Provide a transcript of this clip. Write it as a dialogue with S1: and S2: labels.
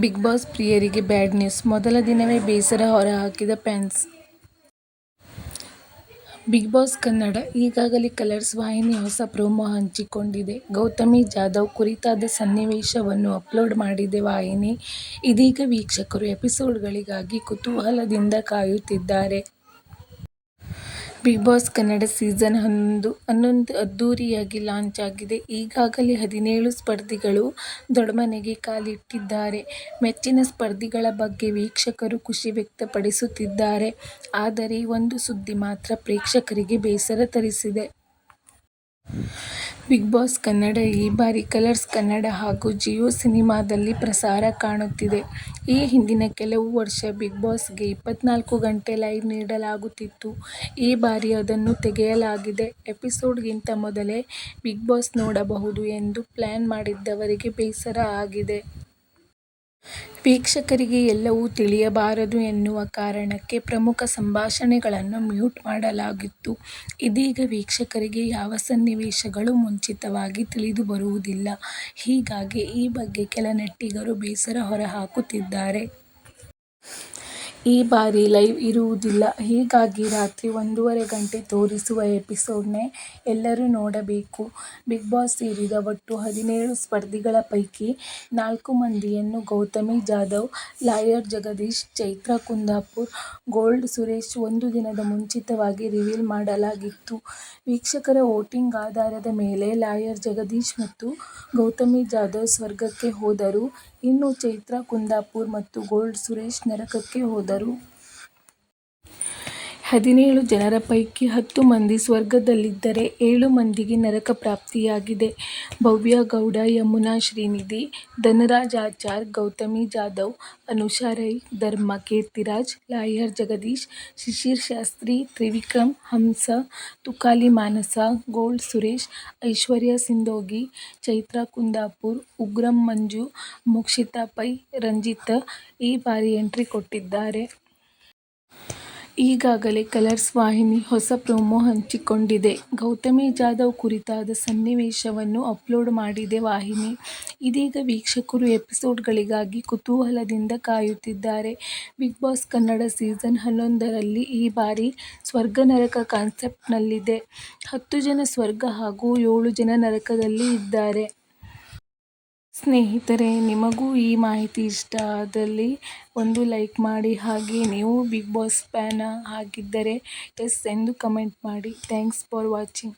S1: Big boss ಪ್ರಿಯರಿಗೆ bad news. ಮೊದಲ ದಿನವೇ ಬೇಸರ ಹೊರಹಾಕಿದ ಫ್ಯಾನ್ಸ್. ಬಿಗ್ ಬಾಸ್ ಕನ್ನಡ ಈಗಾಗಲೇ ಕಲರ್ಸ್ ವಾಹಿನಿ ಹೊಸ ಪ್ರೋಮೋ ಹಂಚಿಕೊಂಡಿದೆ. ಗೌತಮಿ ಜಾಧವ್ ಕುರಿತಾದ ಸನ್ನಿವೇಶವನ್ನು ಅಪ್ಲೋಡ್ ಮಾಡಿದೆ ವಾಹಿನಿ. ಇದೀಗ ವೀಕ್ಷಕರು ಎಪಿಸೋಡ್ಗಳಿಗಾಗಿ ಕುತೂಹಲದಿಂದ ಕಾಯುತ್ತಿದ್ದಾರೆ. ಬಿಗ್ ಬಾಸ್ ಕನ್ನಡ ಸೀಸನ್ 11 ಅದ್ದೂರಿಯಾಗಿ ಲಾಂಚ್ ಆಗಿದೆ. ಈಗಾಗಲೇ 17 ಸ್ಪರ್ಧಿಗಳು ದೊಡ್ಮನೆಗೆ ಕಾಲಿಟ್ಟಿದ್ದಾರೆ. ಮೆಚ್ಚಿನ ಸ್ಪರ್ಧಿಗಳ ಬಗ್ಗೆ ವೀಕ್ಷಕರು ಖುಷಿ ವ್ಯಕ್ತಪಡಿಸುತ್ತಿದ್ದಾರೆ. ಆದರೆ ಒಂದು ಸುದ್ದಿ ಮಾತ್ರ ಪ್ರೇಕ್ಷಕರಿಗೆ ಬೇಸರ ತರಿಸಿದೆ. ಬಿಗ್ ಬಾಸ್ ಕನ್ನಡ ಈ ಬಾರಿ ಕಲರ್ಸ್ ಕನ್ನಡ ಹಾಗೂ ಜಿಯೋ ಸಿನಿಮಾದಲ್ಲಿ ಪ್ರಸಾರ ಕಾಣುತ್ತಿದೆ. ಈ ಹಿಂದಿನ ಕೆಲವು ವರ್ಷ ಬಿಗ್ ಬಾಸ್ಗೆ 24 ಗಂಟೆ ಲೈವ್ ನೀಡಲಾಗುತ್ತಿತ್ತು. ಈ ಬಾರಿ ಅದನ್ನು ತೆಗೆಯಲಾಗಿದೆ. ಎಪಿಸೋಡ್ಗಿಂತ ಮೊದಲೇ ಬಿಗ್ ಬಾಸ್ ನೋಡಬಹುದು ಎಂದು ಪ್ಲಾನ್ ಮಾಡಿದ್ದವರಿಗೆ ಬೇಸರ ಆಗಿದೆ. ವೀಕ್ಷಕರಿಗೆ ಎಲ್ಲವೂ ತಿಳಿಯಬಾರದು ಎನ್ನುವ ಕಾರಣಕ್ಕೆ ಪ್ರಮುಖ ಸಂಭಾಷಣೆಗಳನ್ನು ಮ್ಯೂಟ್ ಮಾಡಲಾಗಿತ್ತು. ಇದೀಗ ವೀಕ್ಷಕರಿಗೆ ಯಾವ ಸನ್ನಿವೇಶಗಳು ಮುಂಚಿತವಾಗಿ ತಿಳಿದುಬರುವುದಿಲ್ಲ. ಹೀಗಾಗಿ ಈ ಬಗ್ಗೆ ಕೆಲ ನೆಟ್ಟಿಗರು ಬೇಸರ ಹೊರಹಾಕುತ್ತಿದ್ದಾರೆ. ಈ ಬಾರಿ ಲೈವ್ ಇರುವುದಿಲ್ಲ. ಹೀಗಾಗಿ ರಾತ್ರಿ 1:30 ಗಂಟೆ ತೋರಿಸುವ ಎಪಿಸೋಡ್ನೇ ಎಲ್ಲರೂ ನೋಡಬೇಕು. ಬಿಗ್ ಬಾಸ್ ಸೇರಿದ ಒಟ್ಟು 17 ಸ್ಪರ್ಧಿಗಳ ಪೈಕಿ 4 ಮಂದಿಯನ್ನು ಗೌತಮಿ ಜಾಧವ್, ಲಾಯರ್ ಜಗದೀಶ್, ಚೈತ್ರಾ ಕುಂದಾಪುರ್, ಗೋಲ್ಡ್ ಸುರೇಶ್ ಒಂದು ದಿನದ ಮುಂಚಿತವಾಗಿ ರಿವೀಲ್ ಮಾಡಲಾಗಿತ್ತು. ವೀಕ್ಷಕರ ವೋಟಿಂಗ್ ಆಧಾರದ ಮೇಲೆ ಲಾಯರ್ ಜಗದೀಶ್ ಮತ್ತು ಗೌತಮಿ ಜಾಧವ್ ಸ್ವರ್ಗಕ್ಕೆ ಹೋದರು. ಇನ್ನು ಚೈತ್ರಾ ಕುಂದಾಪುರ್ ಮತ್ತು ಗೋಲ್ಡ್ ಸುರೇಶ್ ನರಕಕ್ಕೆ ಹೋದರು. 17 ಜನರ ಪೈಕಿ 10 ಮಂದಿ ಸ್ವರ್ಗದಲ್ಲಿದ್ದರೆ 7 ಮಂದಿಗೆ ನರಕ ಪ್ರಾಪ್ತಿಯಾಗಿದೆ. ಭವ್ಯ ಗೌಡ, ಯಮುನಾ ಶ್ರೀನಿಧಿ, ಧನರಾಜ್ ಆಚಾರ್, ಗೌತಮಿ ಜಾಧವ್, ಅನುಷಾ ರೈ, ಧರ್ಮ ಕೀರ್ತಿರಾಜ್, ಲಾಯರ್ ಜಗದೀಶ್, ಶಿಶಿರ್ ಶಾಸ್ತ್ರಿ, ತ್ರಿವಿಕ್ರಮ್, ಹಂಸ, ತುಕಾಲಿ ಮಾನಸ, ಗೋಲ್ಡ್ ಸುರೇಶ್, ಐಶ್ವರ್ಯ ಸಿಂದೋಗಿ, ಚೈತ್ರಾ ಕುಂದಾಪುರ್, ಉಗ್ರಂ ಮಂಜು, ಮೋಕ್ಷಿತಾ ಪೈ, ರಂಜಿತ್ ಈ ಬಾರಿ ಎಂಟ್ರಿ ಕೊಟ್ಟಿದ್ದಾರೆ. ಈಗಾಗಲೇ ಕಲರ್ಸ್ ವಾಹಿನಿ ಹೊಸ ಪ್ರೋಮೋ ಹಂಚಿಕೊಂಡಿದೆ. ಗೌತಮಿ ಜಾಧವ್ ಕುರಿತಾದ ಸನ್ನಿವೇಶವನ್ನು ಅಪ್ಲೋಡ್ ಮಾಡಿದೆ ವಾಹಿನಿ. ಇದೀಗ ವೀಕ್ಷಕರು ಎಪಿಸೋಡ್ಗಳಿಗಾಗಿ ಕುತೂಹಲದಿಂದ ಕಾಯುತ್ತಿದ್ದಾರೆ. ಬಿಗ್ ಬಾಸ್ ಕನ್ನಡ ಸೀಸನ್ 11ರಲ್ಲಿ ಈ ಬಾರಿ ಸ್ವರ್ಗ-ನರಕ ಕಾನ್ಸೆಪ್ಟ್ನಲ್ಲಿದೆ. 10 ಜನ ಸ್ವರ್ಗ ಹಾಗೂ 7 ಜನ ನರಕದಲ್ಲಿ ಇದ್ದಾರೆ. ಸ್ನೇಹಿತರೆ, ನಿಮಗೂ ಈ ಮಾಹಿತಿ ಇಷ್ಟ ಆದಲ್ಲಿ ಒಂದು ಲೈಕ್ ಮಾಡಿ. ಹಾಗೆ ನೀವು ಬಿಗ್ ಬಾಸ್ ಫ್ಯಾನ್ ಆಗಿದ್ದರೆ ಎಸ್ ಎಂದು ಕಮೆಂಟ್ ಮಾಡಿ. Thanks for watching.